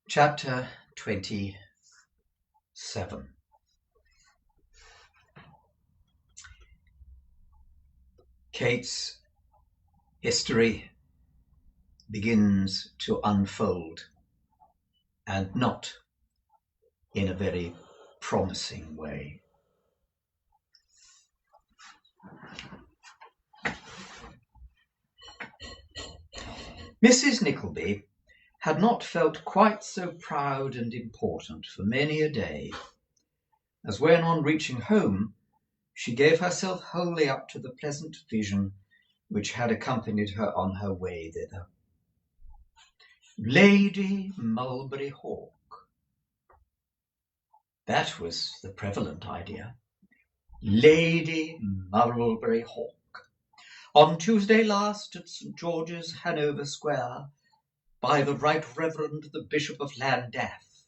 Chapter 27. Kate's history begins to unfold, and not in a very promising way. Mrs. Nickleby had not felt quite so proud and important for many a day, as when on reaching home she gave herself wholly up to the pleasant vision which had accompanied her on her way thither. Lady Mulberry Hawk. That was the prevalent idea. Lady Mulberry Hawk. On Tuesday last at St. George's, Hanover Square, by the Right Reverend the Bishop of Llandaff,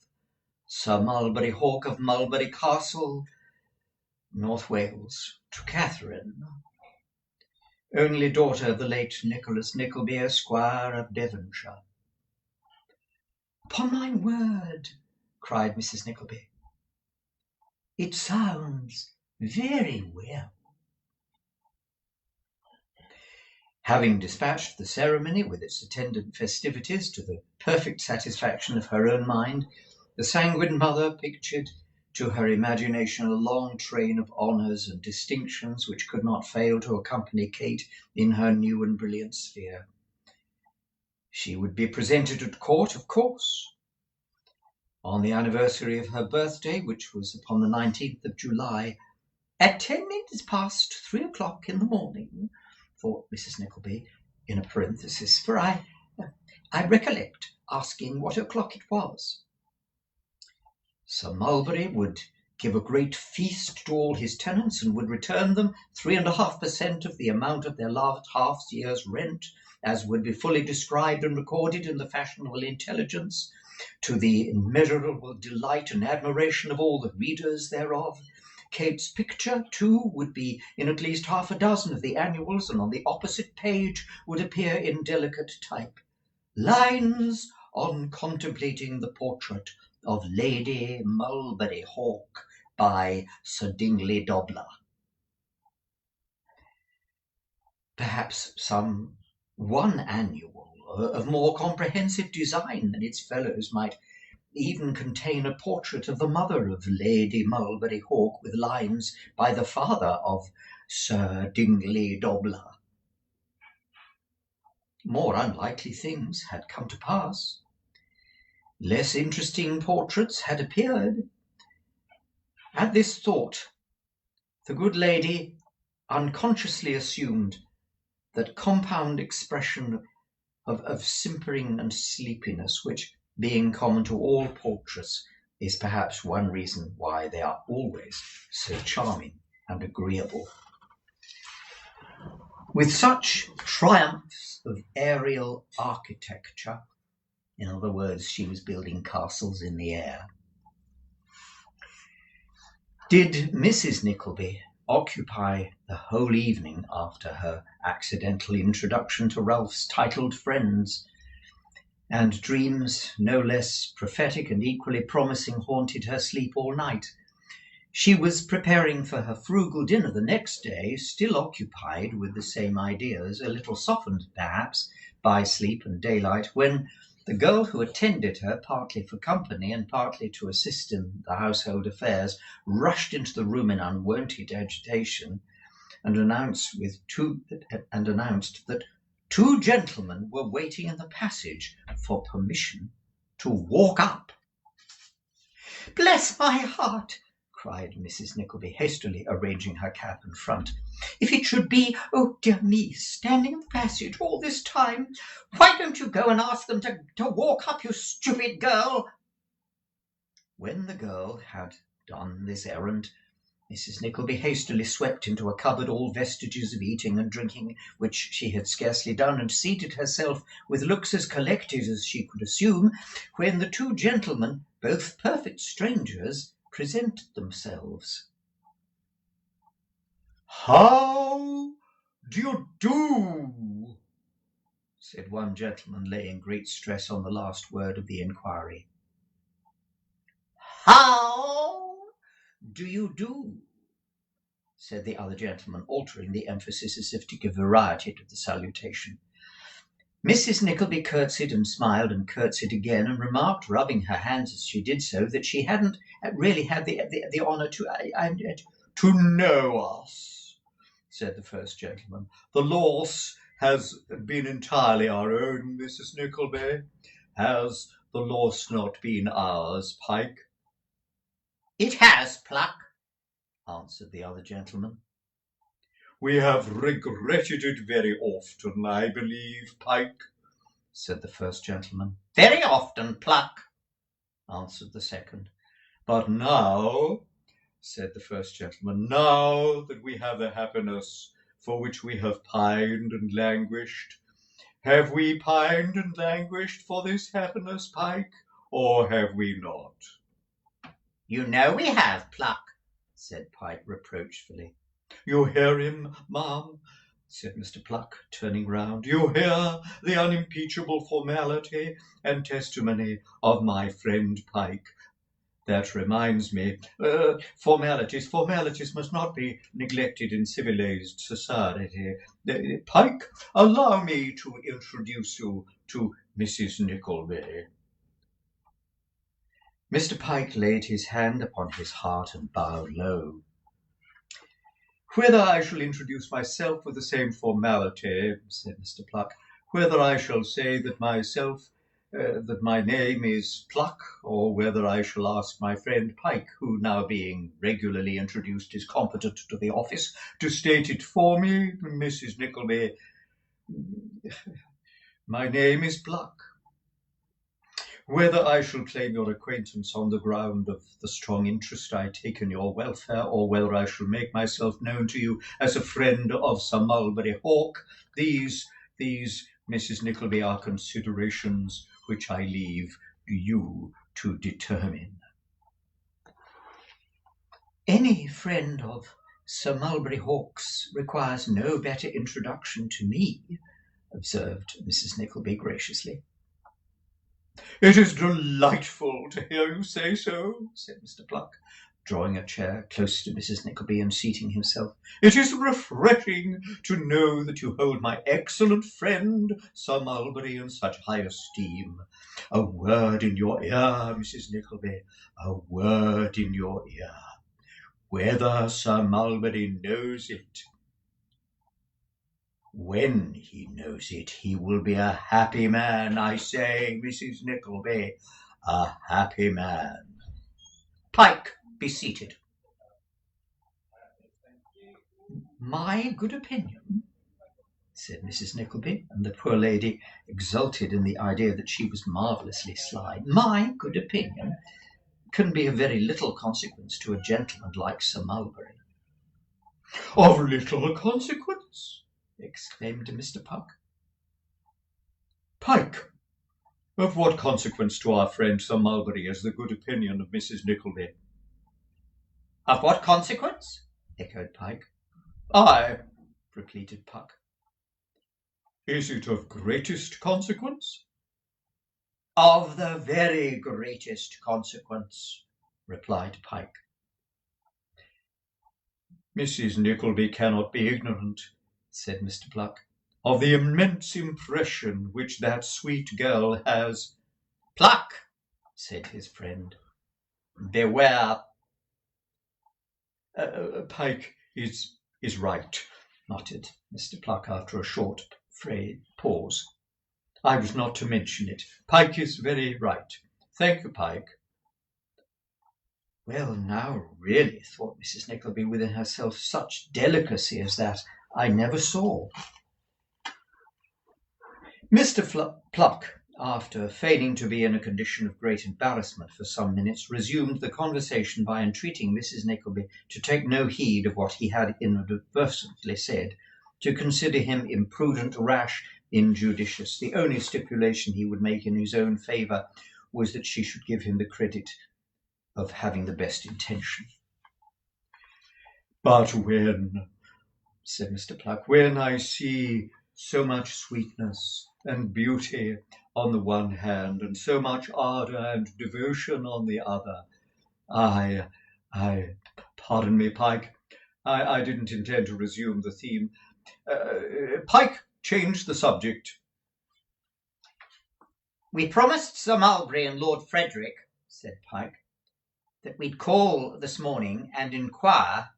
Sir Mulberry Hawk of Mulberry Castle, North Wales, to Catherine, only daughter of the late Nicholas Nickleby, Esquire of Devonshire. "Upon my word," cried Mrs. Nickleby, "it sounds very well." Having dispatched the ceremony with its attendant festivities to the perfect satisfaction of her own mind, the sanguine mother pictured to her imagination a long train of honours and distinctions which could not fail to accompany Kate in her new and brilliant sphere. She would be presented at court, of course, on the anniversary of her birthday, which was upon the 19th of July, at 10 minutes past 3 o'clock in the morning, thought Mrs. Nickleby, in a parenthesis, for I recollect asking what o'clock it was. Sir Mulberry would give a great feast to all his tenants, and would return them 3.5% of the amount of their last half year's rent, as would be fully described and recorded in the fashionable intelligence, to the immeasurable delight and admiration of all the readers thereof. Kate's picture, too, would be in at least half a dozen of the annuals, and on the opposite page would appear in delicate type, "Lines on contemplating the portrait of Lady Mulberry Hawk by Sir Dingley Dobler." Perhaps some one annual of more comprehensive design than its fellows might even contain a portrait of the mother of Lady Mulberry Hawk, with lines by the father of Sir Dingley Dobler. More unlikely things had come to pass. Less interesting portraits had appeared. At this thought, the good lady unconsciously assumed that compound expression of simpering and sleepiness, which, being common to all portraits, is perhaps one reason why they are always so charming and agreeable. With such triumphs of aerial architecture, in other words, she was building castles in the air, did Mrs. Nickleby occupy the whole evening after her accidental introduction to Ralph's titled friends, and dreams no less prophetic and equally promising haunted her sleep all night. She was preparing for her frugal dinner the next day, still occupied with the same ideas, a little softened, perhaps, by sleep and daylight, when the girl who attended her, partly for company and partly to assist in the household affairs, rushed into the room in unwonted agitation, and announced that two gentlemen were waiting in the passage for permission to walk up. "Bless my heart!" cried Mrs. Nickleby, hastily arranging her cap and front. "If it should be, oh dear me, standing in the passage all this time! Why don't you go and ask them to walk up, you stupid girl?" When the girl had done this errand, Mrs. Nickleby hastily swept into a cupboard all vestiges of eating and drinking, which she had scarcely done, and seated herself with looks as collected as she could assume, when the two gentlemen, both perfect strangers, presented themselves. "How do you do?" said one gentleman, laying great stress on the last word of the inquiry. "How do you do?" said the other gentleman, altering the emphasis as if to give variety to the salutation. Mrs. Nickleby curtsied and smiled and curtsied again, and remarked, rubbing her hands as she did so, that she hadn't really had the honour to know us, said the first gentleman. "The loss has been entirely our own, Mrs. Nickleby. Has the loss not been ours, Pike?" "It has, Pluck," answered the other gentleman. "We have regretted it very often, I believe, Pike," said the first gentleman. "Very often, Pluck," answered the second. "But now," said the first gentleman, "now that we have the happiness for which we have pined and languished, have we pined and languished for this happiness, Pike, or have we not?" "You know we have, Pluck," said Pike reproachfully. "You hear him, ma'am?" said Mr. Pluck, turning round. "You hear the unimpeachable formality and testimony of my friend Pike. That reminds me, formalities must not be neglected in civilized society. Pike, allow me to introduce you to Mrs. Nickleby." Mr. Pike laid his hand upon his heart and bowed low. "Whether I shall introduce myself with the same formality," said Mr. Pluck, "whether I shall say that my name is Pluck, or whether I shall ask my friend Pike, who, now being regularly introduced, is competent to the office, to state it for me, Mrs. Nickleby. My name is Pluck. Whether I shall claim your acquaintance on the ground of the strong interest I take in your welfare, or whether I shall make myself known to you as a friend of Sir Mulberry Hawk, these, Mrs. Nickleby, are considerations which I leave you to determine." "Any friend of Sir Mulberry Hawk's requires no better introduction to me," observed Mrs. Nickleby graciously. "It is delightful to hear you say so," said Mr. Pluck, drawing a chair close to Mrs. Nickleby and seating himself. "It is refreshing to know that you hold my excellent friend Sir Mulberry in such high esteem. A word in your ear, Mrs. Nickleby, a word in your ear. Whether Sir Mulberry knows it, when he knows it, he will be a happy man. I say, Mrs. Nickleby, a happy man. Pike, be seated." "My good opinion," said Mrs. Nickleby, and the poor lady exulted in the idea that she was marvellously sly. "My good opinion can be of very little consequence to a gentleman like Sir Mulberry." "Of little consequence?" exclaimed Mr. Puck. "Pike, of what consequence to our friend Sir Mulberry is the good opinion of Mrs. Nickleby?" "Of what consequence?" echoed Pike. "Aye," repeated Puck. "Is it of greatest consequence?" "Of the very greatest consequence," replied Pike. "Mrs. Nickleby cannot be ignorant," said Mr. Pluck, "of the immense impression which that sweet girl has—" "Pluck," said his friend, "beware." "Pike is right," muttered Mr. Pluck after a short pause. "I was not to mention it. Pike is very right. Thank you, Pike." "Well, now, really," thought Mrs. Nickleby within herself, "such delicacy as that I never saw." Mr. Pluck, after feigning to be in a condition of great embarrassment for some minutes, resumed the conversation by entreating Mrs. Nickleby to take no heed of what he had inadvertently said, to consider him imprudent, rash, injudicious. The only stipulation he would make in his own favour was that she should give him the credit of having the best intention. "But when," said Mr. Pluck, "when I see so much sweetness and beauty on the one hand, and so much ardour and devotion on the other, Pardon me, Pike. I didn't intend to resume the theme. Pike, change the subject. We promised Sir Mulberry and Lord Frederick, said Pike, that we'd call this morning and inquire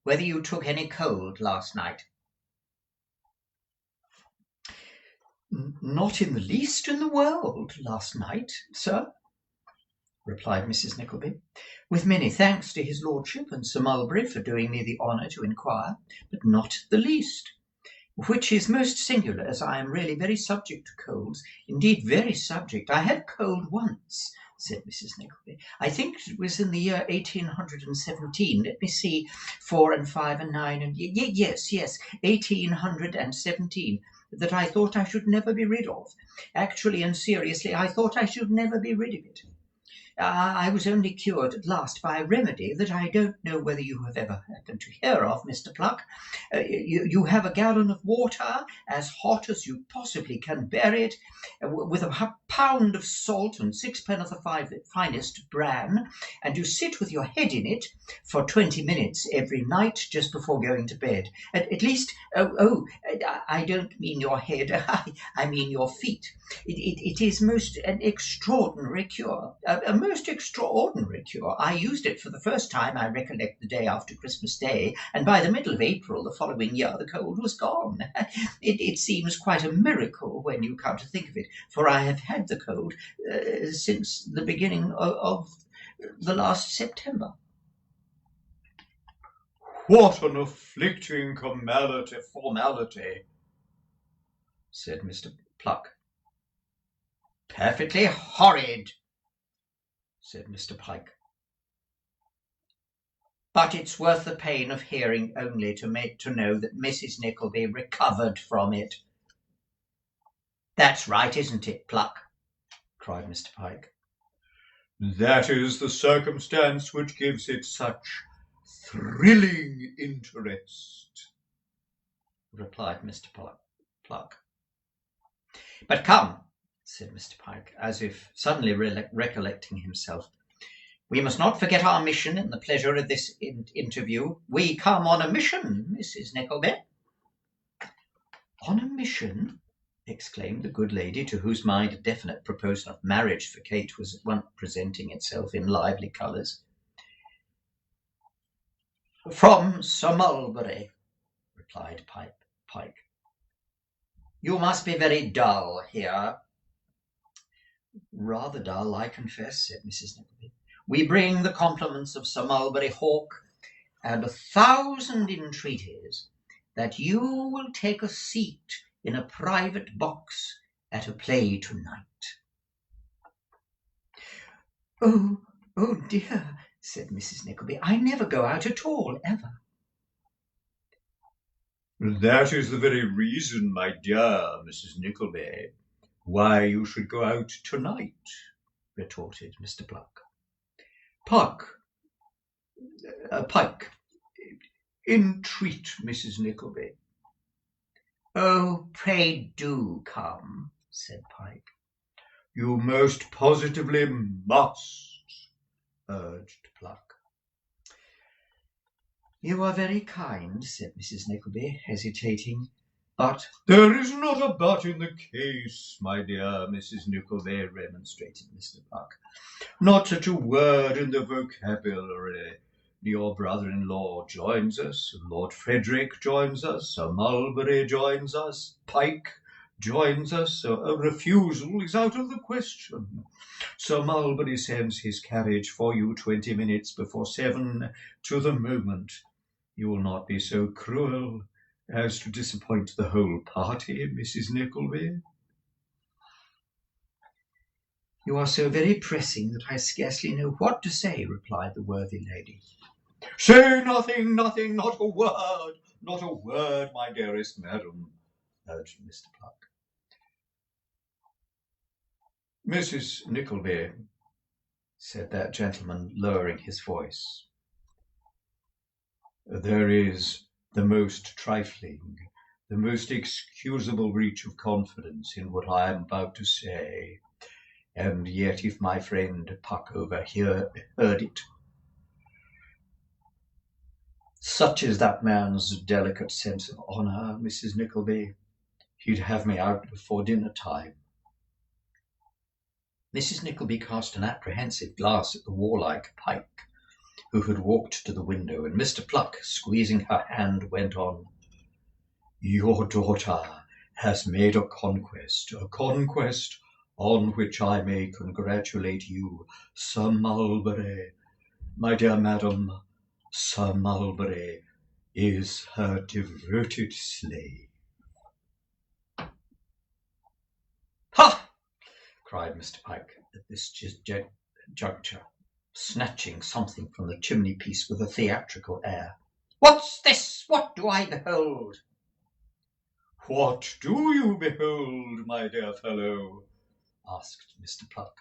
whether you took any cold last night. Not in the least in the world last night, sir, replied Mrs. Nickleby, with many thanks to his lordship and Sir Mulberry for doing me the honour to inquire, but not the least, which is most singular, as I am really very subject to colds, indeed very subject. I had cold once, said Mrs. Nickleby. I think it was in the year 1817. Let me see, 4 and 5 and 9 and yes, 1817. That I thought I should never be rid of. Actually and seriously, I thought I should never be rid of it. I was only cured at last by a remedy that I don't know whether you have ever happened to hear of, Mr. Pluck. You have a gallon of water, as hot as you possibly can bear it, with a pound of salt and 6 of the finest bran, and you sit with your head in it for 20 minutes every night just before going to bed. At least, I don't mean your head, I mean your feet. It is most an extraordinary cure, a most extraordinary cure. I used it for the first time, I recollect, the day after Christmas Day, and by the middle of April the following year the cold was gone. It seems quite a miracle when you come to think of it, for I have had the cold since the beginning of the last September. What an afflicting formality, said Mr. Pluck. Perfectly horrid, said Mr. Pike. But it's worth the pain of hearing only to know that Mrs. Nickleby recovered from it. That's right, isn't it, Pluck? cried Mr. Pike. That is the circumstance which gives it such thrilling interest, replied Mr. Pluck. But come, said Mr. Pike, as if suddenly recollecting himself, we must not forget our mission in the pleasure of this interview. We come on a mission, Mrs. Nickleby. On a mission? Exclaimed the good lady, to whose mind a definite proposal of marriage for Kate was at once presenting itself in lively colours. From Sir Mulberry, replied Pike. You must be very dull here. Rather dull, I confess, said Mrs. Nickleby. We bring the compliments of Sir Mulberry Hawk, and 1,000 entreaties that you will take a seat in a private box at a play tonight. Oh dear, said Mrs. Nickleby, I never go out at all, ever. That is the very reason, my dear Mrs. Nickleby, why you should go out tonight, retorted Mr. Pluck. Pike, entreat Mrs. Nickleby. Oh, pray do come, said Pike. You most positively must, urged Pluck. You are very kind, said Mrs. Nickleby, hesitating, but— There is not a but in the case, my dear Mrs. Nickleby, remonstrated Mr. Pluck. Not such a word in the vocabulary. Your brother-in-law joins us, Lord Frederick joins us, Sir Mulberry joins us, Pike joins us. A refusal is out of the question. Sir Mulberry sends his carriage for you 20 minutes before 7 to the moment. You will not be so cruel as to disappoint the whole party, Mrs. Nickleby. You are so very pressing that I scarcely know what to say, replied the worthy lady. Say nothing, not a word, my dearest madam, urged Mr. Pluck. Mrs. Nickleby, said that gentleman, lowering his voice, there is the most trifling, the most excusable breach of confidence in what I am about to say. and yet if my friend Puck over here heard it. Such is that man's delicate sense of honour, Mrs. Nickleby. He'd have me out before dinner time. Mrs. Nickleby cast an apprehensive glance at the warlike Pike, who had walked to the window, and Mr. Pluck, squeezing her hand, went on. Your daughter has made a conquest on which I may congratulate you, Sir Mulberry. My dear madam, Sir Mulberry is her devoted slave. Ha! cried Mr. Pike at this juncture, snatching something from the chimney-piece with a theatrical air. What's this? What do I behold? What do you behold, my dear fellow? Asked Mr. Pluck.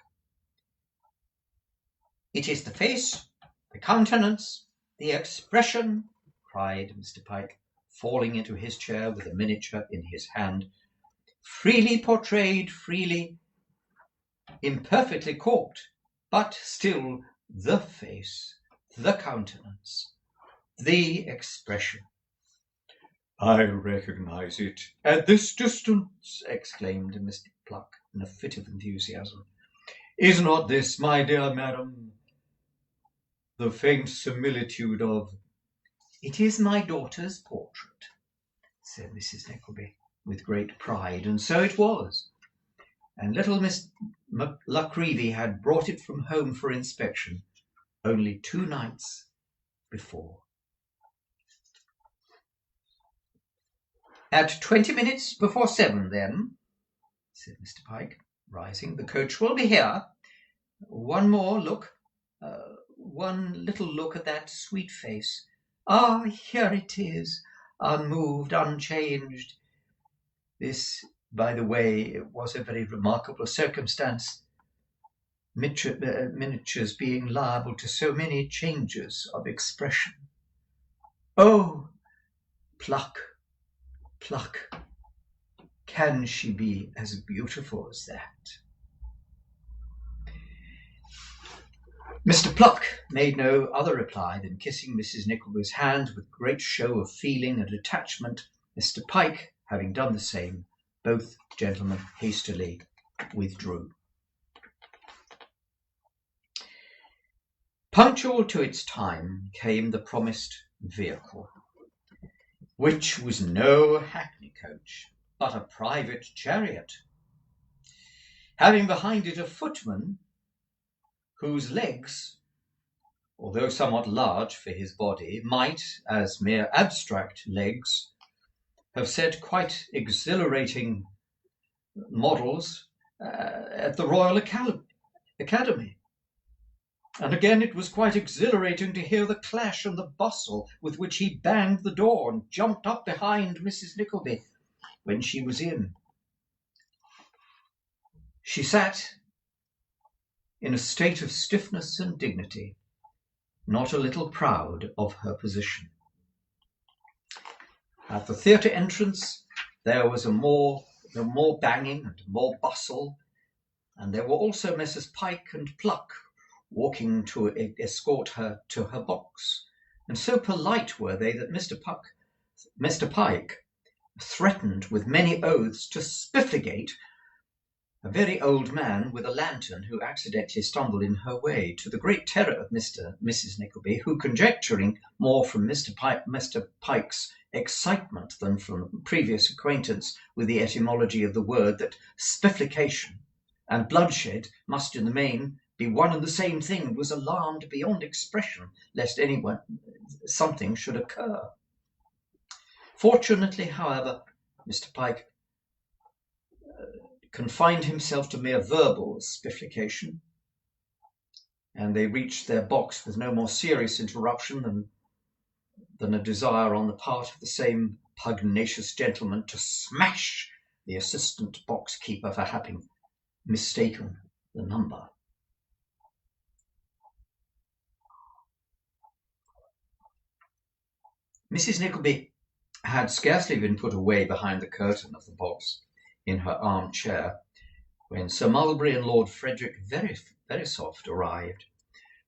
It is the face, the countenance, the expression, cried Mr. Pike, falling into his chair with a miniature in his hand. Freely portrayed, freely, imperfectly caught, but still the face, the countenance, the expression. I recognize it at this distance, exclaimed Mr. Pluck in a fit of enthusiasm. Is not this, my dear madam, the faint similitude of— It is my daughter's portrait, said Mrs. Nickleby, with great pride, and so it was. And little Miss Nickleby had brought it from home for inspection only 2 nights before. At 20 minutes before 7, then, said Mr. Pike, rising. The coach will be here. One more look, one little look at that sweet face. Ah, here it is, unmoved, unchanged. This, by the way, was a very remarkable circumstance, miniatures being liable to so many changes of expression. Oh, Pluck, can she be as beautiful as that? Mr. Pluck made no other reply than kissing Mrs. Nickleby's hand with great show of feeling and attachment. Mr. Pike, having done the same, both gentlemen hastily withdrew. Punctual to its time came the promised vehicle, which was no hackney coach, but a private chariot, having behind it a footman whose legs, although somewhat large for his body, might, as mere abstract legs, have set quite exhilarating models at the Royal Academy. And again, it was quite exhilarating to hear the clash and the bustle with which he banged the door and jumped up behind Mrs. Nickleby when she was in. She sat in a state of stiffness and dignity, not a little proud of her position. At the theatre entrance there was more banging and more bustle, and there were also Messrs. Pike and Pluck walking to escort her to her box, and so polite were they that Mr. Pike threatened with many oaths to spiffigate a very old man with a lantern who accidentally stumbled in her way, to the great terror of Mrs. Nickleby, who, conjecturing more from Mr. Pike's excitement than from previous acquaintance with the etymology of the word, that spifflication and bloodshed must in the main be one and the same thing, was alarmed beyond expression lest something should occur. Fortunately, however, Mr. Pike confined himself to mere verbal spifflication, and they reached their box with no more serious interruption than a desire on the part of the same pugnacious gentleman to smash the assistant box keeper for having mistaken the number. Mrs. Nickleby had scarcely been put away behind the curtain of the box in her armchair when Sir Mulberry and Lord Frederick Verisopht arrived,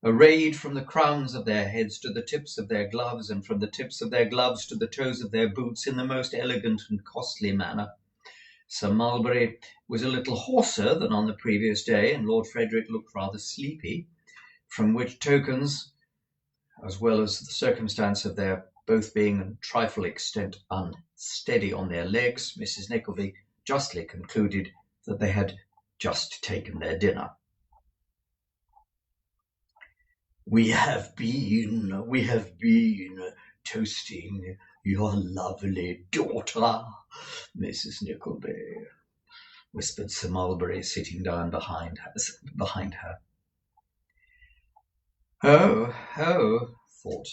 arrayed from the crowns of their heads to the tips of their gloves, and from the tips of their gloves to the toes of their boots in the most elegant and costly manner. Sir Mulberry was a little hoarser than on the previous day, and Lord Frederick looked rather sleepy, from which tokens, as well as the circumstance of their both being a trifle extent unsteady on their legs, Mrs. Nickleby justly concluded that they had just taken their dinner. We have been toasting your lovely daughter, Mrs. Nickleby, whispered Sir Mulberry, sitting down behind her. Oh, thought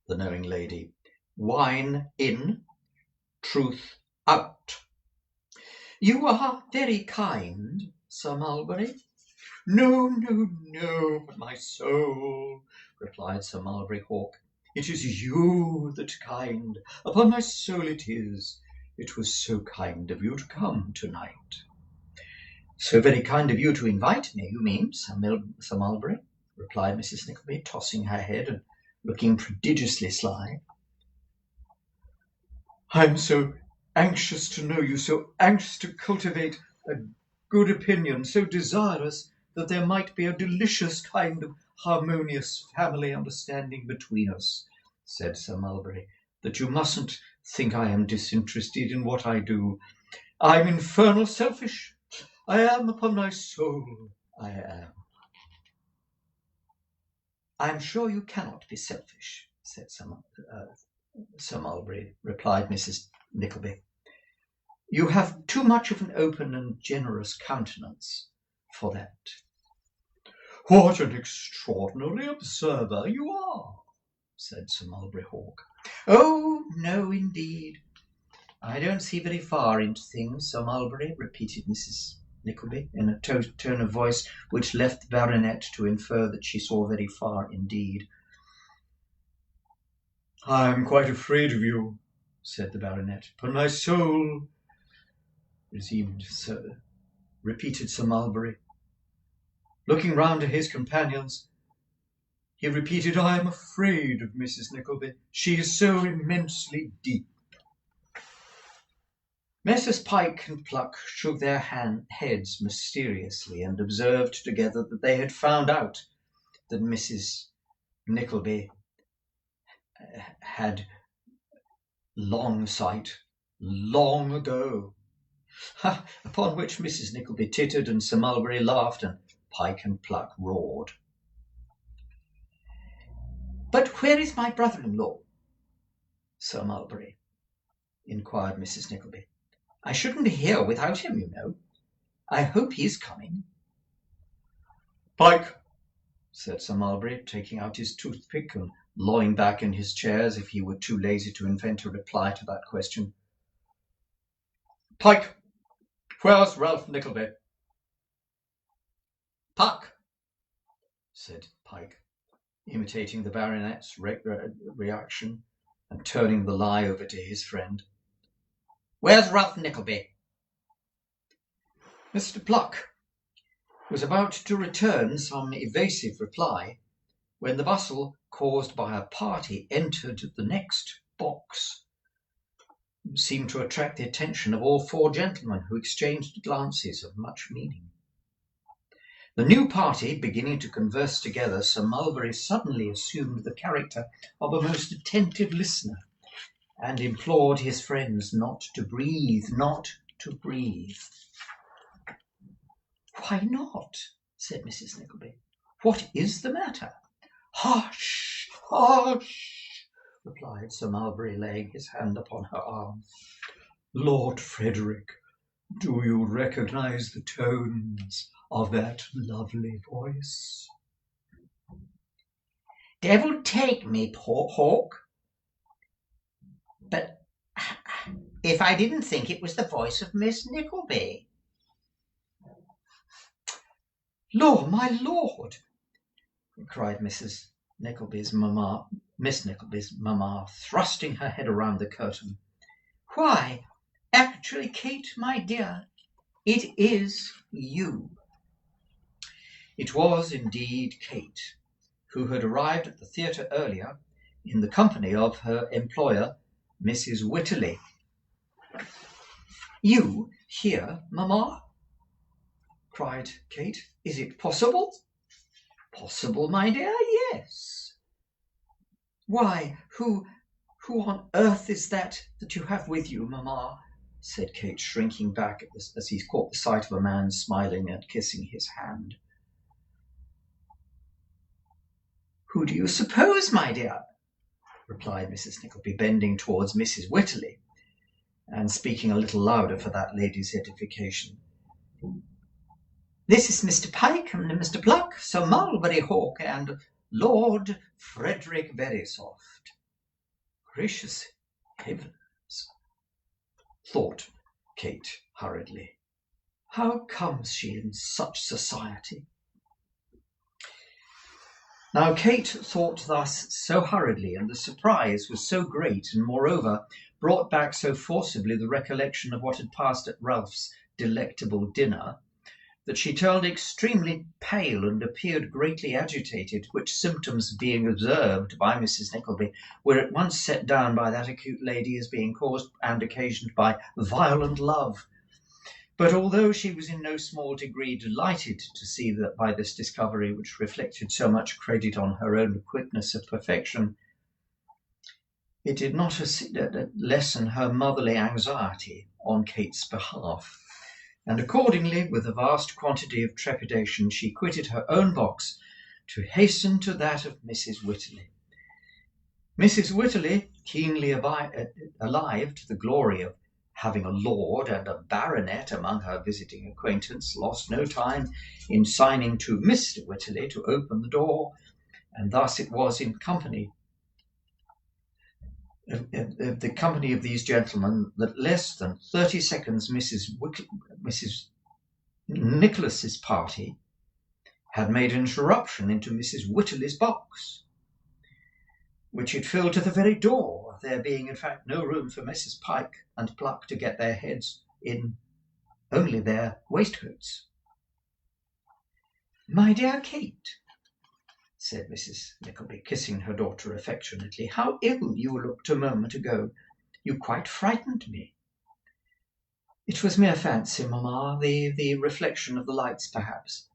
the knowing lady. Wine in, truth out. You are very kind, Sir Mulberry. No, but my soul, replied Sir Mulberry Hawk. It is you that kind. Upon my soul it is. It was so kind of you to come tonight. So very kind of you to invite me, you mean, Sir Mulberry, replied Mrs. Nickleby, tossing her head and looking prodigiously sly. I am so anxious to know you, so anxious to cultivate a good opinion, so desirous that there might be a delicious kind of harmonious family understanding between us, said Sir Mulberry, that you mustn't think I am disinterested in what I do. I'm infernal selfish. I am, upon my soul, I am. I'm sure you cannot be selfish, said Sir Mulberry, replied Mrs. Nickleby. You have too much of an open and generous countenance for that. What an extraordinary observer you are, said Sir Mulberry Hawk. Oh, no, indeed. I don't see very far into things, Sir Mulberry, repeated Mrs. Nickleby, in a tone of voice which left the baronet to infer that she saw very far indeed. I am quite afraid of you, said the baronet. Upon my soul, repeated Sir Mulberry. Looking round to his companions, he repeated, I am afraid of Mrs. Nickleby. She is so immensely deep. Messrs. Pyke and Pluck shook their heads mysteriously and observed together that they had found out that Mrs. Nickleby had long sight long ago. Upon which Mrs. Nickleby tittered and Sir Mulberry laughed and Pyke and Pluck roared. But where is my brother-in-law, Sir Mulberry? inquired Mrs. Nickleby. I shouldn't be here without him, you know. I hope he's coming. Pyke, said Sir Mulberry, taking out his toothpick and lolling back in his chair as if he were too lazy to invent a reply to that question. Pyke, where's Ralph Nickleby? Puck, said Pyke, imitating the baronet's reaction and turning the lie over to his friend. Where's Ralph Nickleby? Mr. Pluck was about to return some evasive reply when the bustle caused by a party entered the next box seemed to attract the attention of all four gentlemen, who exchanged glances of much meaning. The new party beginning to converse together, Sir Mulberry suddenly assumed the character of a most attentive listener and implored his friends not to breathe. Why not? said Mrs. Nickleby. What is the matter? Hush, replied Sir Mulberry, laying his hand upon her arm. Lord Frederick, do you recognize the tones of that lovely voice? Devil take me, poor Hawk, but if I didn't think it was the voice of Miss Nickleby. Lord, my lord, cried Miss Nickleby's mamma, thrusting her head around the curtain. Why, actually, Kate, my dear, It is you." It was indeed Kate, who had arrived at the theatre earlier in the company of her employer, Mrs. Wycherley. "You here, mamma?" cried Kate. "Is it possible?" "Possible, my dear? Yes." "Why, who on earth is that you have with you, mamma?" said Kate, shrinking back as he caught the sight of a man smiling and kissing his hand. "Who do you suppose, my dear?" replied Mrs. Nickleby, bending towards Mrs. Wycherley, and speaking a little louder for that lady's edification. "This is Mr. Pike and Mr. Pluck, Sir Mulberry Hawk, and Lord Frederick Verisopht." "Gracious heavens," thought Kate hurriedly. "How comes she in such society?" Now Kate thought thus so hurriedly, and the surprise was so great, and moreover brought back so forcibly the recollection of what had passed at Ralph's delectable dinner, that she turned extremely pale and appeared greatly agitated, which symptoms being observed by Mrs. Nickleby were at once set down by that acute lady as being caused and occasioned by violent love. But although she was in no small degree delighted to see that by this discovery, which reflected so much credit on her own quickness of perfection, it did not lessen her motherly anxiety on Kate's behalf, and accordingly, with a vast quantity of trepidation, she quitted her own box to hasten to that of Mrs. Wycherley. Mrs. Wycherley, keenly alive to the glory of having a lord and a baronet among her visiting acquaintance, lost no time in signing to Mr. Wycherley to open the door, and thus it was in the company of these gentlemen that less than 30 seconds Mrs. Nicholas's party had made an interruption into Mrs. Wycherley's box, which it filled to the very door, there being in fact no room for Messrs. Pike and Pluck to get their heads in, only their waistcoats. "My dear Kate," said Mrs. Nickleby, kissing her daughter affectionately, "how ill you looked a moment ago. You quite frightened me." "It was mere fancy, mamma, the reflection of the lights, perhaps,"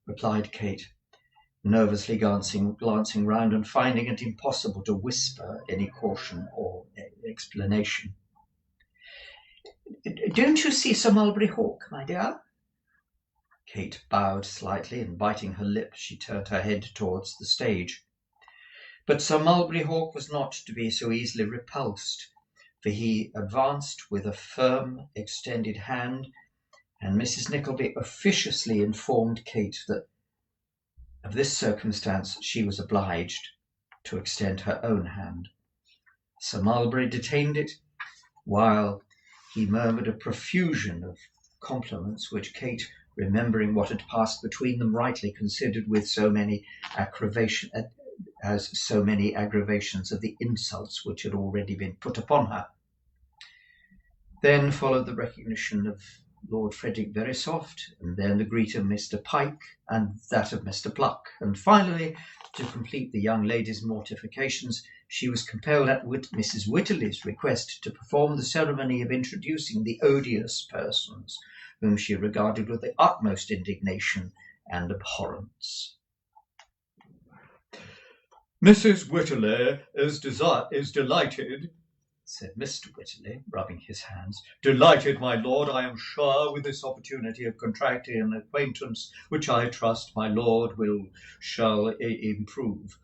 replied Kate, nervously glancing round and finding it impossible to whisper any caution or explanation. "Don't you see Sir Mulberry Hawk, my dear?" Kate bowed slightly, and biting her lip, she turned her head towards the stage. But Sir Mulberry Hawk was not to be so easily repulsed, for he advanced with a firm extended hand, and Mrs. Nickleby officiously informed Kate that of this circumstance she was obliged to extend her own hand. Sir Mulberry detained it, while he murmured a profusion of compliments, which Kate, remembering what had passed between them, rightly considered with so many aggravations of the insults which had already been put upon her. Then followed the recognition of Lord Frederick Verisopht, and then the greet of Mr. Pike and that of Mr. Pluck, and finally, to complete the young lady's mortifications, she was compelled at Mrs. Wycherley's request to perform the ceremony of introducing the odious persons, whom she regarded with the utmost indignation and abhorrence. "Mrs. Wycherley is delighted," said Mr. Wycherley, rubbing his hands. "Delighted, my lord, I am sure, with this opportunity of contracting an acquaintance which I trust my lord shall improve.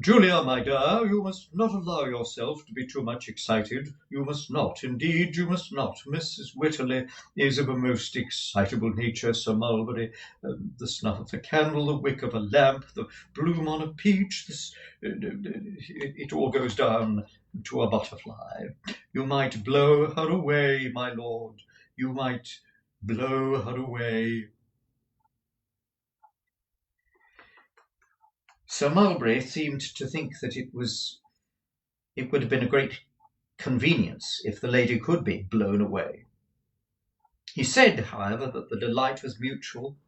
Julia, my dear, you must not allow yourself to be too much excited. You must not, indeed, you must not. Mrs. Wycherley is of a most excitable nature, Sir Mulberry. The snuff of a candle, the wick of a lamp, the bloom on a peach, it all goes down to a butterfly. You might blow her away, my lord. You might blow her away." Sir Mulberry seemed to think that it would have been a great convenience if the lady could be blown away. He said, however, that the delight was mutual,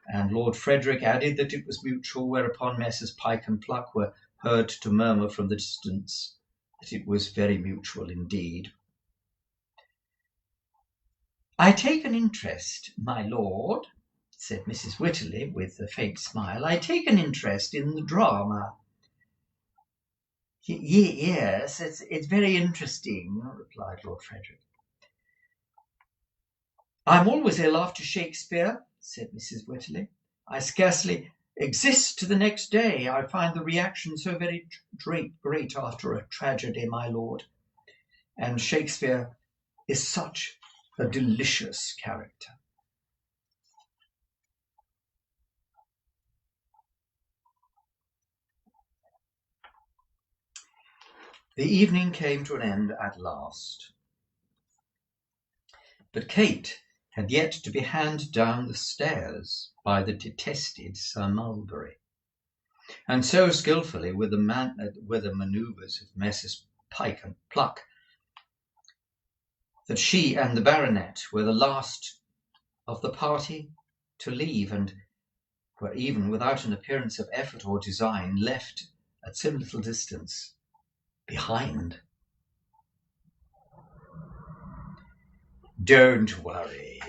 and Lord Frederick added that it was mutual, whereupon Messrs. Pike and Pluck were heard to murmur from the distance that it was very mutual indeed. "I take an interest, my lord," said Mrs. Wycherley with a faint smile. "I take an interest in the drama." "Yes, it's very interesting," replied Lord Frederick. "I'm always ill after Shakespeare," said Mrs. Wycherley. "I scarcely exist to the next day. I find the reaction so very great after a tragedy, my lord. And Shakespeare is such a delicious character." The evening came to an end at last, but Kate had yet to be handed down the stairs by the detested Sir Mulberry, and so skilfully were the manoeuvres of Messrs. Pike and Pluck that she and the baronet were the last of the party to leave, and were, even without an appearance of effort or design, left at some little distance behind. "Don't worry,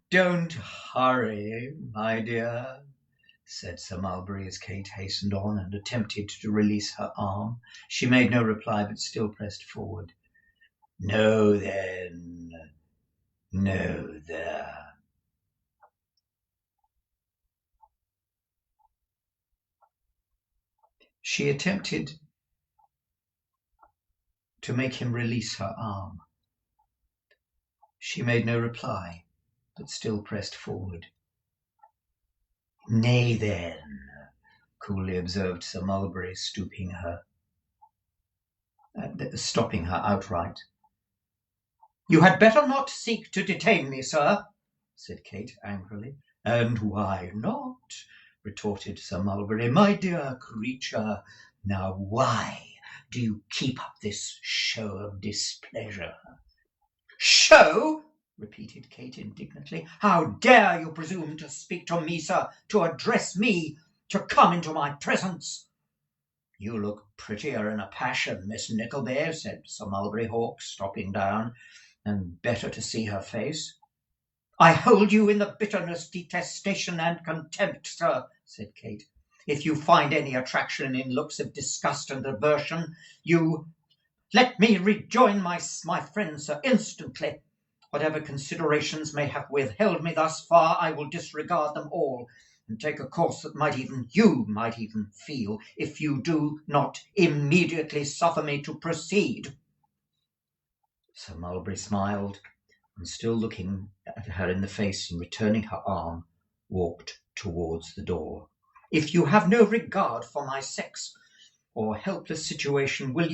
don't hurry, my dear," said Sir Mulberry as Kate hastened on and attempted to release her arm. She made no reply, but still pressed forward. "No, then. No, there." She attempted to make him release her arm. She made no reply, but still pressed forward. "Nay, then," coolly observed Sir Mulberry, stopping her outright. "You had better not seek to detain me, sir," said Kate angrily. "And why not?" retorted Sir Mulberry. "My dear creature, now why do you keep up this show of displeasure?" "Show!" repeated Kate indignantly. "How dare you presume to speak to me, sir, to address me, to come into my presence?" "You look prettier in a passion, Miss Nickleby," said Sir Mulberry Hawk, stopping down, "and better to see her face." "I hold you in the bitterest detestation and contempt, sir," said Kate. "If you find any attraction in looks of disgust and aversion, let me rejoin my friend, sir, instantly. Whatever considerations may have withheld me thus far, I will disregard them all, and take a course that you might even feel, if you do not immediately suffer me to proceed." Sir Mulberry smiled, and still looking at her in the face and returning her arm, walked towards the door. "If you have no regard for my sex or helpless situation, will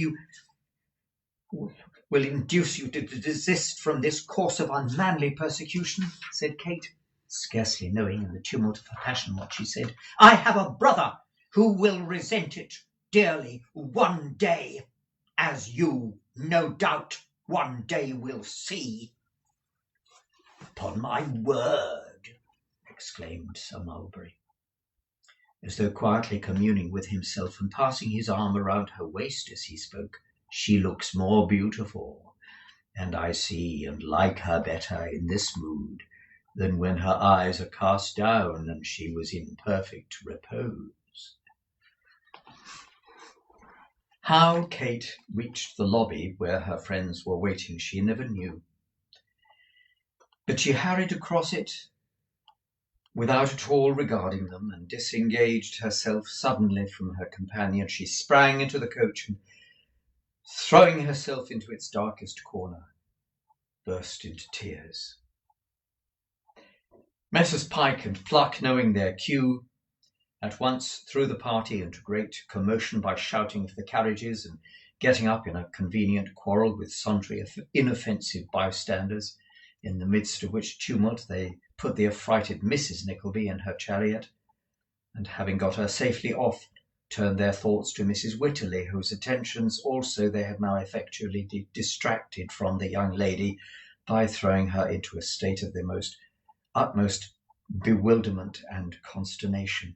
induce you to desist from this course of unmanly persecution," said Kate, scarcely knowing in the tumult of her passion what she said. "I have a brother who will resent it dearly one day, as you, no doubt, one day will see." "Upon my word," exclaimed Sir Mulberry, as though quietly communing with himself, and passing his arm around her waist as he spoke, "she looks more beautiful, and I see and like her better in this mood than when her eyes are cast down and she was in perfect repose." How Kate reached the lobby where her friends were waiting she never knew, but she hurried across it without at all regarding them, and disengaged herself suddenly from her companion. She sprang into the coach, and throwing herself into its darkest corner, burst into tears. Messrs. Pike and Pluck, knowing their cue, at once threw the party into great commotion by shouting for the carriages and getting up in a convenient quarrel with sundry inoffensive bystanders, in the midst of which tumult they put the affrighted Mrs. Nickleby in her chariot, and having got her safely off, turned their thoughts to Mrs. Wycherley, whose attentions also they had now effectually distracted from the young lady by throwing her into a state of the utmost bewilderment and consternation.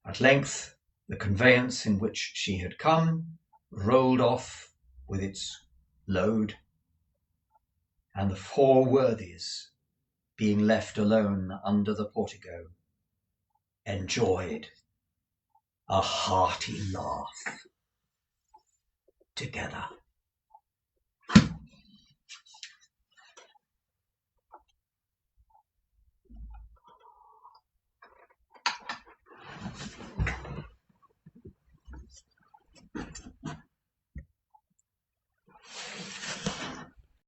At length the conveyance in which she had come rolled off with its load, and the four worthies, being left alone under the portico, enjoyed a hearty laugh together.